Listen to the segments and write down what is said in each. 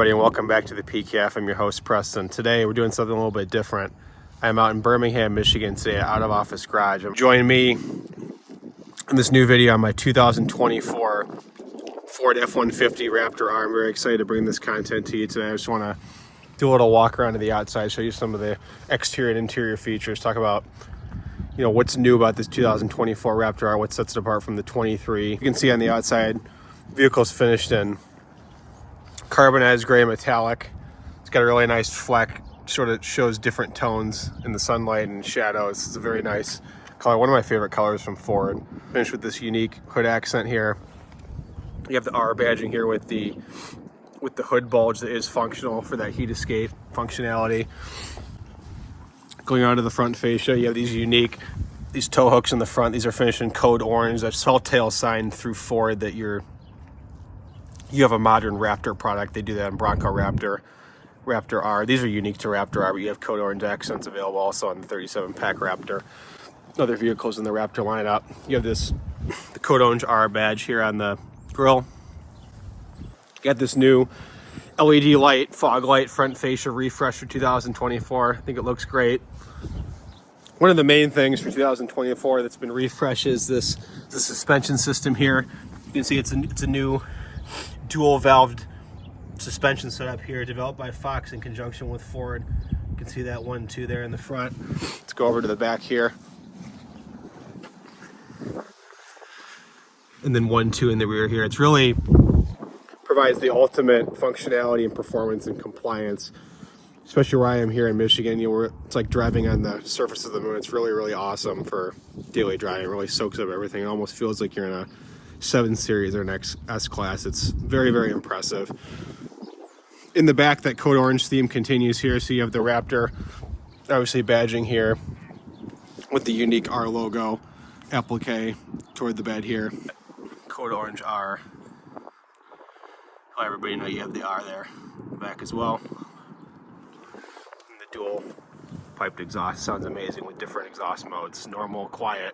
everybody, and welcome back to the PCAF. I'm your host, Preston. Today, we're doing something a little bit different. I'm out in Birmingham, Michigan today, out of office garage. Join me in this new video on my 2024 Ford F-150 Raptor R. I'm very excited to bring this content to you today. I just want to do a little walk around to the outside, show you some of the exterior and interior features, talk about what's new about this 2024 Raptor R, what sets it apart from the 23. You can see on the outside, vehicle's finished in carbonized gray metallic. It's got a really nice fleck, sort of shows different tones in the sunlight and shadows. It's a very nice color, one of my favorite colors from Ford. Finished with this unique hood accent here. You have the R badging here with the hood bulge that is functional for that heat escape functionality. Going on to the front fascia, you have these tow hooks in the front. These are finished in code orange. That's telltale sign through Ford that you have a modern Raptor product. They do that in Bronco Raptor, Raptor R. These are unique to Raptor R, but you have code orange accents available also on the 37 pack Raptor. Other vehicles in the Raptor lineup. You have the code orange R badge here on the grille. You got this new LED light, fog light, front fascia refresh for 2024. I think it looks great. One of the main things for 2024 that's been refreshed is the suspension system here. You can see it's a new dual valved suspension setup here, developed by Fox in conjunction with Ford. You can see that 1-2 there in the front. Let's go over to the back here. And then 1-2 in the rear here. It's really provides the ultimate functionality and performance and compliance, especially where I am here in Michigan. It's like driving on the surface of the moon. It's really, really awesome for daily driving. It really soaks up everything. It almost feels like you're in a 7 Series or an S-Class. It's very, very impressive. In the back, that code orange theme continues here. So you have the Raptor, obviously badging here with the unique R logo applique toward the bed here. Code orange R. Let everybody know you have the R there in the back as well. And the dual piped exhaust sounds amazing with different exhaust modes: normal, quiet,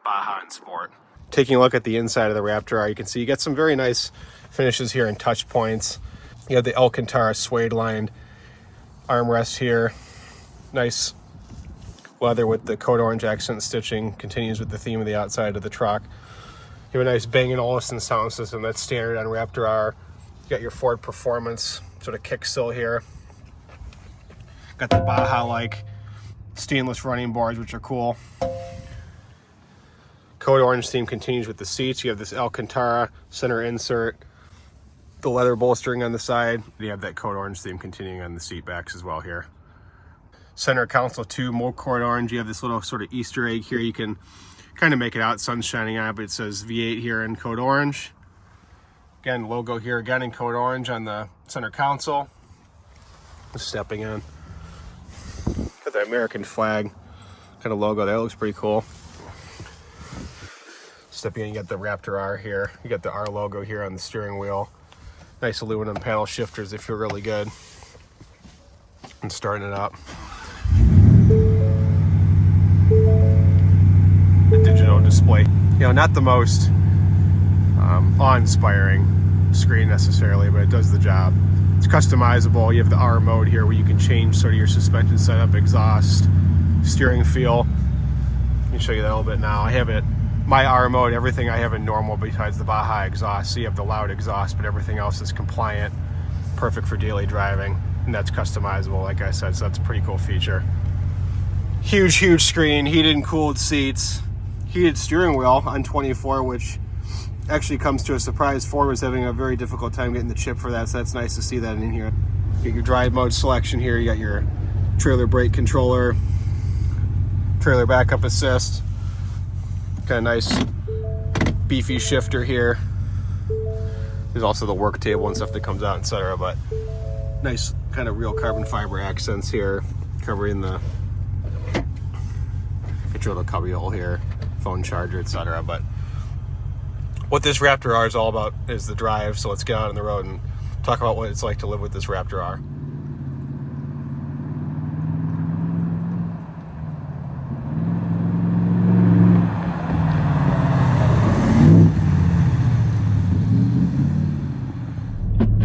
Baja, and Sport. Taking a look at the inside of the Raptor R, you can see you get some very nice finishes here and touch points. You have the Alcantara suede lined armrest here. Nice leather with the code orange accent stitching. Continues with the theme of the outside of the truck. You have a nice Bang & Olufsen sound system that's standard on Raptor R. You got your Ford Performance sort of kick still here. Got the Baja-like stainless running boards, which are cool. Code orange theme continues with the seats. You have this Alcantara center insert, the leather bolstering on the side. You have that code orange theme continuing on the seat backs as well here. Center console 2, more code orange. You have this little sort of Easter egg here. You can kind of make it out, sun's shining on it, but it says V8 here in code orange. Again, logo here again in code orange on the center console. Just stepping in. Got the American flag kind of logo. That looks pretty cool. Stepping in, you got the Raptor R here. You got the R logo here on the steering wheel. Nice aluminum panel shifters. They feel really good. And starting it up. The digital display. Not the most awe-inspiring screen necessarily, but it does the job. It's customizable. You have the R mode here where you can change sort of your suspension setup, exhaust, steering feel. I can show you that a little bit now. I have it, my R mode, everything I have in normal besides the Baja exhaust. So you have the loud exhaust, but everything else is compliant, perfect for daily driving, and that's customizable, like I said, so that's a pretty cool feature. Huge, huge screen, heated and cooled seats, heated steering wheel on 24, which actually comes to a surprise. Ford was having a very difficult time getting the chip for that, so that's nice to see that in here. You got your drive mode selection here. You got your trailer brake controller, trailer backup assist. Got a nice beefy shifter here. There's also the work table and stuff that comes out, etc. But nice kind of real carbon fiber accents here, covering the little cubby hole here, phone charger, etc. But what this Raptor R is all about is the drive, so let's get out on the road and talk about what it's like to live with this Raptor R.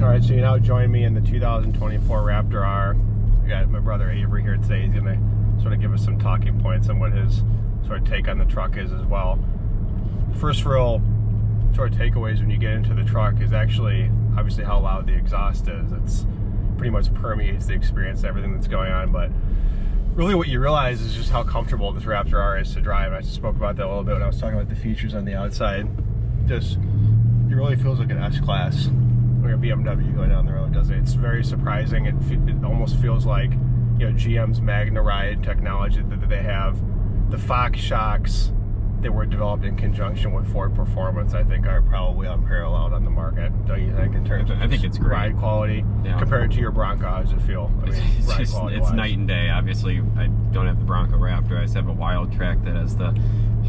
All right, so can now join me in the 2024 Raptor R. I got my brother Avery here today. He's gonna sort of give us some talking points on what his sort of take on the truck is as well. First real sort of takeaways when you get into the truck is actually obviously how loud the exhaust is. It's pretty much permeates the experience, everything that's going on, but really what you realize is just how comfortable this Raptor R is to drive. I spoke about that a little bit when I was talking about the features on the outside. Just, it really feels like an S-Class or a BMW going down the road, doesn't it? It's very surprising. It almost feels like, you know, GM's Magna Ride technology that they have. The Fox shocks that were developed in conjunction with Ford Performance, I think, are probably unparalleled on the market, don't you think, in terms of it's great ride quality compared to your Bronco? How does it feel? I mean, it's night and day. Obviously, I don't have the Bronco Raptor. I just have a Wild Track that has the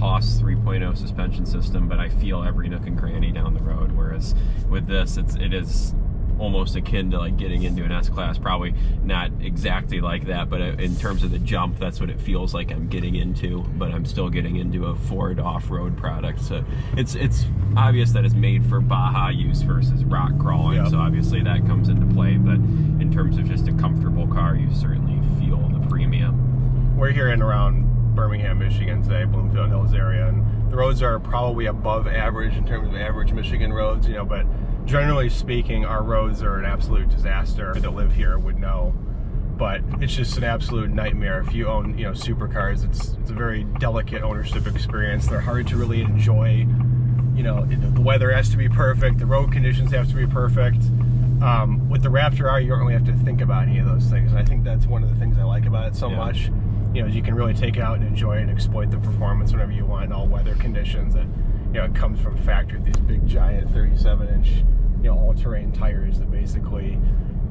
Haas 3.0 suspension system, but I feel every nook and cranny down the road. Whereas with this, it is almost akin to like getting into an S-Class. Probably not exactly like that, but in terms of the jump, that's what it feels like I'm getting into, but I'm still getting into a Ford off-road product. So it's obvious that it's made for Baja use versus rock crawling. So obviously that comes into play, but in terms of just a comfortable car, you certainly feel the premium. We're here in around Birmingham, Michigan today, Bloomfield Hills area, and the roads are probably above average in terms of average Michigan roads, you know, but generally speaking, our roads are an absolute disaster. That live here would know, but it's just an absolute nightmare. If you own, you know, supercars, it's a very delicate ownership experience. They're hard to really enjoy. You know, the weather has to be perfect. The road conditions have to be perfect. With the Raptor R, you don't really have to think about any of those things. And I think that's one of the things I like about it so much. You know, you can really take it out and enjoy it and exploit the performance whenever you want in all weather conditions. And you know, it comes from factory with these big giant 37-inch, you know, all-terrain tires that basically,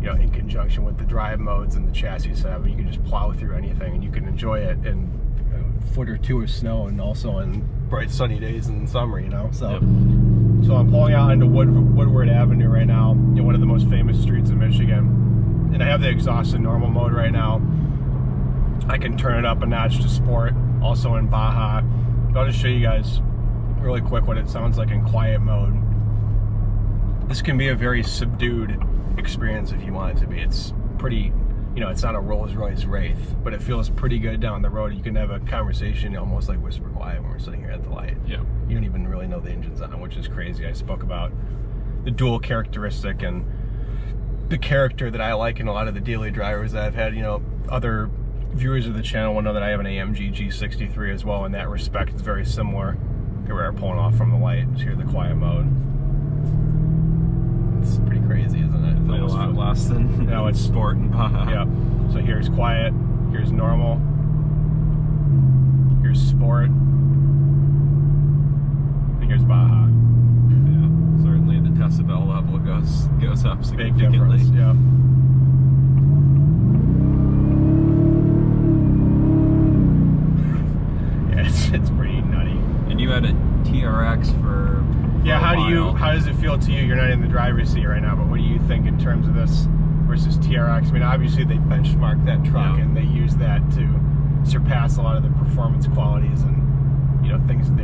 you know, in conjunction with the drive modes and the chassis setup, you can just plow through anything and you can enjoy it in a foot or two of snow and also in bright sunny days in summer, you know. So so I'm pulling out into Woodward Avenue right now, you know, one of the most famous streets in Michigan, and I have the exhaust in normal mode right now. I can turn it up a notch to sport, also in Baja. But I'll just show you guys really quick what it sounds like in quiet mode. This can be a very subdued experience if you want it to be. It's pretty, you know, it's not a Rolls-Royce Wraith, but it feels pretty good down the road. You can have a conversation almost like whisper quiet when we're sitting here at the light. Yeah. You don't even really know the engine's on, which is crazy. I spoke about the dual characteristic and the character that I like in a lot of the daily drivers that I've had. You know, other viewers of the channel will know that I have an AMG G63 as well. In that respect, it's very similar. Here we are pulling off from the light. Just hear the quiet mode. It's pretty crazy, isn't it? It's a lot less than no, it's sport and Baja. Yeah. So here's quiet, here's normal, here's sport, and here's Baja. Yeah, certainly the decibel level goes up significantly. Big difference, yeah. It's pretty nutty. And you had a TRX for how does it feel to you? You're not in the driver's seat right now, but what do you think in terms of this versus TRX? I mean, obviously they benchmarked that truck and they used that to surpass a lot of the performance qualities and, you know, things that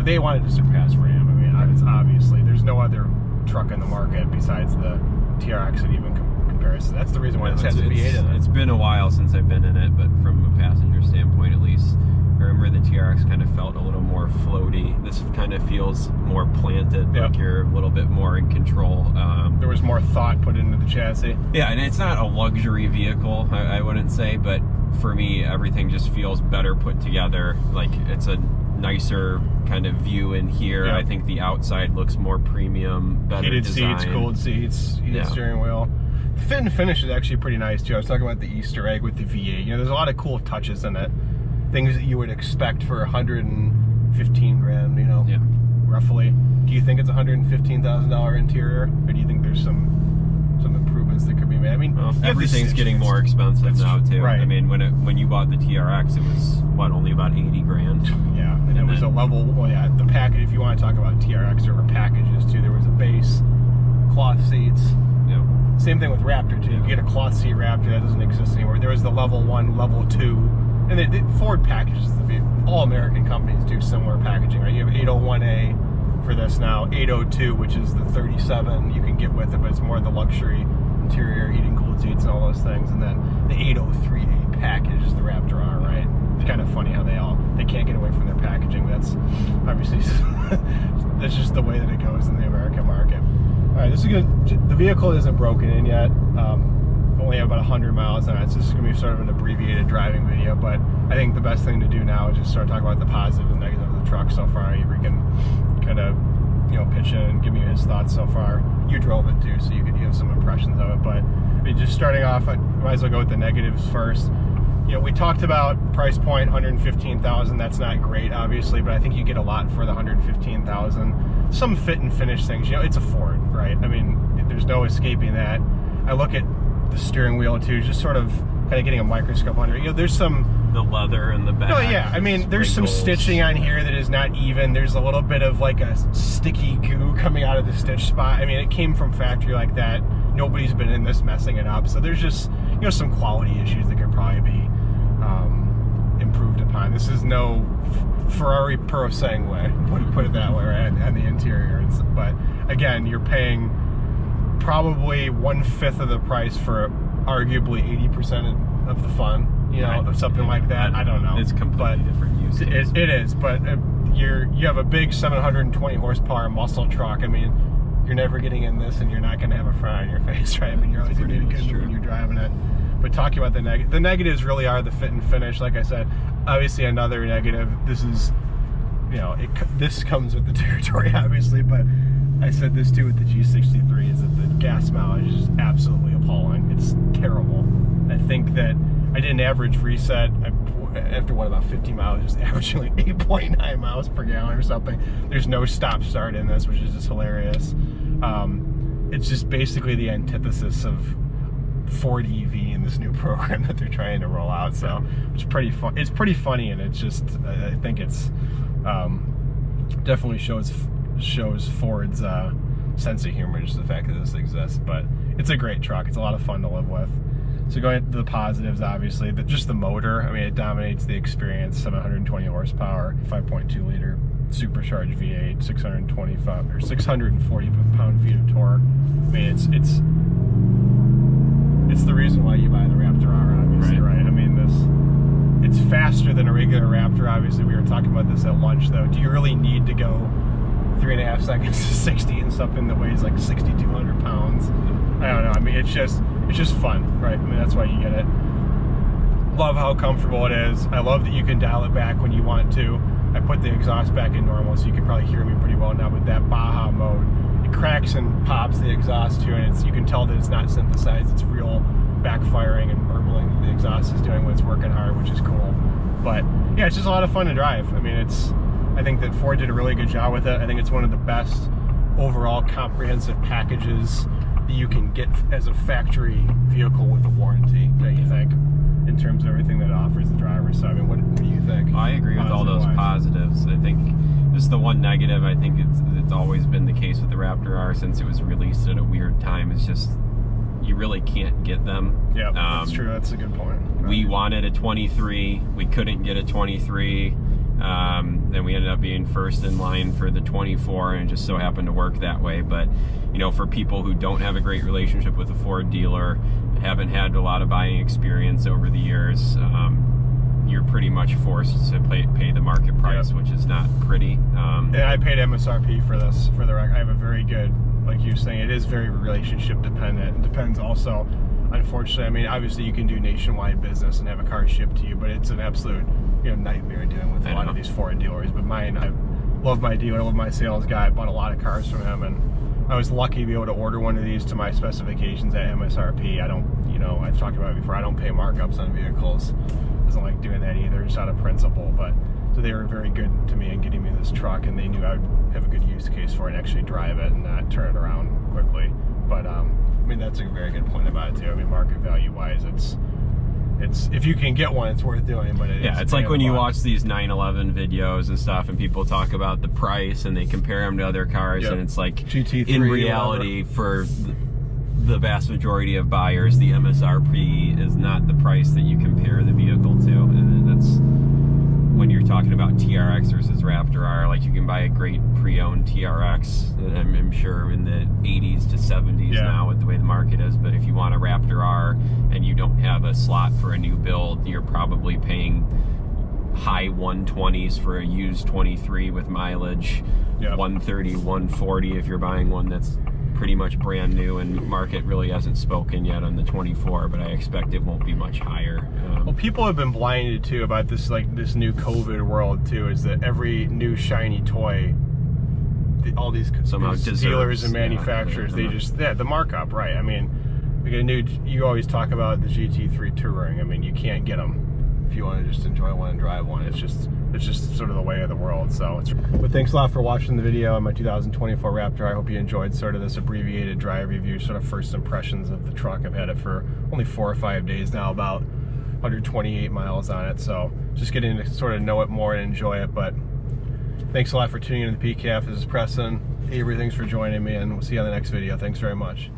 they wanted to surpass Ram. I mean, it's obviously there's no other truck on the market besides the TRX that even compares. That's the reason why this has a V8 in it. It's been a while since I've been in it, but from a passenger standpoint at least, I remember the TRX kind of felt a little more floaty. This kind of feels more planted, like you're a little bit more in control. There was more thought put into the chassis. Yeah, and it's not a luxury vehicle, I wouldn't say, but for me, everything just feels better put together. Like, it's a nicer kind of view in here. I think the outside looks more premium, better heated design. Seats, cooled seats, heated steering wheel. The fit and finish is actually pretty nice, too. I was talking about the Easter egg with the V8. You know, there's a lot of cool touches in it. Things that you would expect for 115 grand, you know, roughly. Do you think it's $115,000 interior, or do you think there's some improvements that could be made? I mean, everything's getting more expensive now too. Right. I mean, when you bought the TRX, it was what, only about 80 grand. Yeah, and it was a level. Well, yeah, the package. If you want to talk about TRX, there were packages too. There was a base, cloth seats. Yeah. Same thing with Raptor too. You get a cloth seat Raptor that doesn't exist anymore. There was the level 1, level 2. And Ford packages, all American companies do similar packaging, right? You have 801A for this now, 802, which is the 37 you can get with it, but it's more the luxury interior, heating, cooled seats, and all those things. And then the 803A package is the Raptor R, right? It's kind of funny how they can't get away from their packaging. That's obviously that's just the way that it goes in the American market. All right, this is good. The vehicle isn't broken in yet. Only have about 100 miles on it, so this is going to be sort of an abbreviated driving video, but I think the best thing to do now is just start talking about the positives and negatives of the truck so far. Avery can kind of, pitch in and give me his thoughts so far. You drove it too, so you have some impressions of it, but just starting off, I might as well go with the negatives first. We talked about price point, $115,000. That's not great, obviously, but I think you get a lot for the $115,000. Some fit and finish things. It's a Ford, right? I mean, there's no escaping that. I look at the steering wheel too, just sort of kind of getting a microscope under it. There's the leather in the back. Oh yeah, I mean, there's some stitching on here that is not even. There's a little bit of like a sticky goo coming out of the stitch spot. I mean, it came from factory like that. Nobody's been in this messing it up. So there's just some quality issues that could probably be improved upon. This is no Ferrari Pro Sangue, put it that way, right? And the interior, but again, you're paying probably 1/5 of the price for arguably 80% of the fun, of something like that. I don't know. It's completely different use case. It is, but you have a big 720 horsepower muscle truck. I mean, you're never getting in this, and you're not going to have a frown on your face, right? I mean, you're always going to get a good mood when you're driving it. But talking about the negatives really are the fit and finish. Like I said, obviously another negative. This is, this comes with the territory, obviously, but I said this too with the G63, is that the gas mileage is absolutely appalling. It's terrible. I think that I did an average reset after about 50 miles, just averaging like 8.9 miles per gallon or something. There's no stop start in this, which is just hilarious. It's just basically the antithesis of Ford EV in this new program that they're trying to roll out. So it's pretty fun. It's pretty funny, and it's just, I think it's definitely shows Ford's sense of humor, just the fact that this exists. But it's a great truck. It's a lot of fun to live with. So going to the positives, obviously, just the motor. I mean, it dominates the experience. 720 horsepower, 5.2 liter supercharged V8, 625 or 640 pound-feet of torque. I mean, it's the reason why you buy the Raptor R, obviously, right? I mean, it's faster than a regular Raptor. Obviously, we were talking about this at lunch, though. Do you really need to go 3.5 seconds to 60 in something that weighs like 6,200 pounds? I don't know. I mean, it's just fun, right? I mean, that's why you get it. Love how comfortable it is. I love that you can dial it back when you want to. I put the exhaust back in normal, so you can probably hear me pretty well now with that Baja mode. It cracks and pops the exhaust too, and you can tell that it's not synthesized. It's real backfiring and burbling that the exhaust is doing when it's working hard, which is cool. But yeah, it's just a lot of fun to drive. I mean, I think that Ford did a really good job with it. I think it's one of the best overall comprehensive packages that you can get as a factory vehicle with a warranty, don't you think, in terms of everything that it offers the driver? So I mean, what do you think? I agree with all those positives. I think just the one negative, I think it's always been the case with the Raptor R since it was released at a weird time. It's just you really can't get them. Yeah, that's true. That's a good point. We wanted a 23. We couldn't get a 23. Then we ended up being first in line for the 24, and it just so happened to work that way. But for people who don't have a great relationship with a Ford dealer, haven't had a lot of buying experience over the years, you're pretty much forced to pay the market price, which is not pretty. And I paid MSRP for this, for the record. I have a very good, like you were saying, it is very relationship dependent. It depends also, unfortunately, I mean, obviously you can do nationwide business and have a car shipped to you, but it's an absolute nightmare dealing with a lot of these foreign dealers. But mine, I love my dealer, I love my sales guy. I bought a lot of cars from him, and I was lucky to be able to order one of these to my specifications at MSRP. I don't, I've talked about it before, I don't pay markups on vehicles. Doesn't like doing that either, just out of principle. But so they were very good to me in getting me this truck, and they knew I would have a good use case for it and actually drive it and not turn it around quickly. But I mean, that's a very good point about it too. I mean, market value wise, it's if you can get one, it's worth doing. But it's like when you watch these 911 videos and stuff, and people talk about the price and they compare them to other cars, and it's like GT3, in reality, for the vast majority of buyers, the MSRP is not the price that you compare the vehicle to, and that's when you're talking talking about TRX versus Raptor R. Like, you can buy a great pre-owned TRX, I'm sure in the 80s to 70s now with the way the market is. But if you want a Raptor R and you don't have a slot for a new build, you're probably paying high 120s for a used 23 with mileage, 130, 140 if you're buying one that's pretty much brand new, and market really hasn't spoken yet on the 24, but I expect it won't be much higher. Well, people have been blinded too about this, like this new COVID world too, is that every new shiny toy, all these dealers and manufacturers, they just, the markup, right? I mean, like you always talk about the GT3 Touring. I mean, you can't get them if you want to just enjoy one and drive one. It's just sort of the way of the world. So but thanks a lot for watching the video on my 2024 Raptor. I hope you enjoyed sort of this abbreviated drive review, sort of first impressions of the truck. I've had it for only 4 or 5 days now, about 128 miles on it, so just getting to sort of know it more and enjoy it. But thanks a lot for tuning in to the PCAF. This is Preston. Avery, thanks for joining me, and we'll see you on the next video. Thanks very much.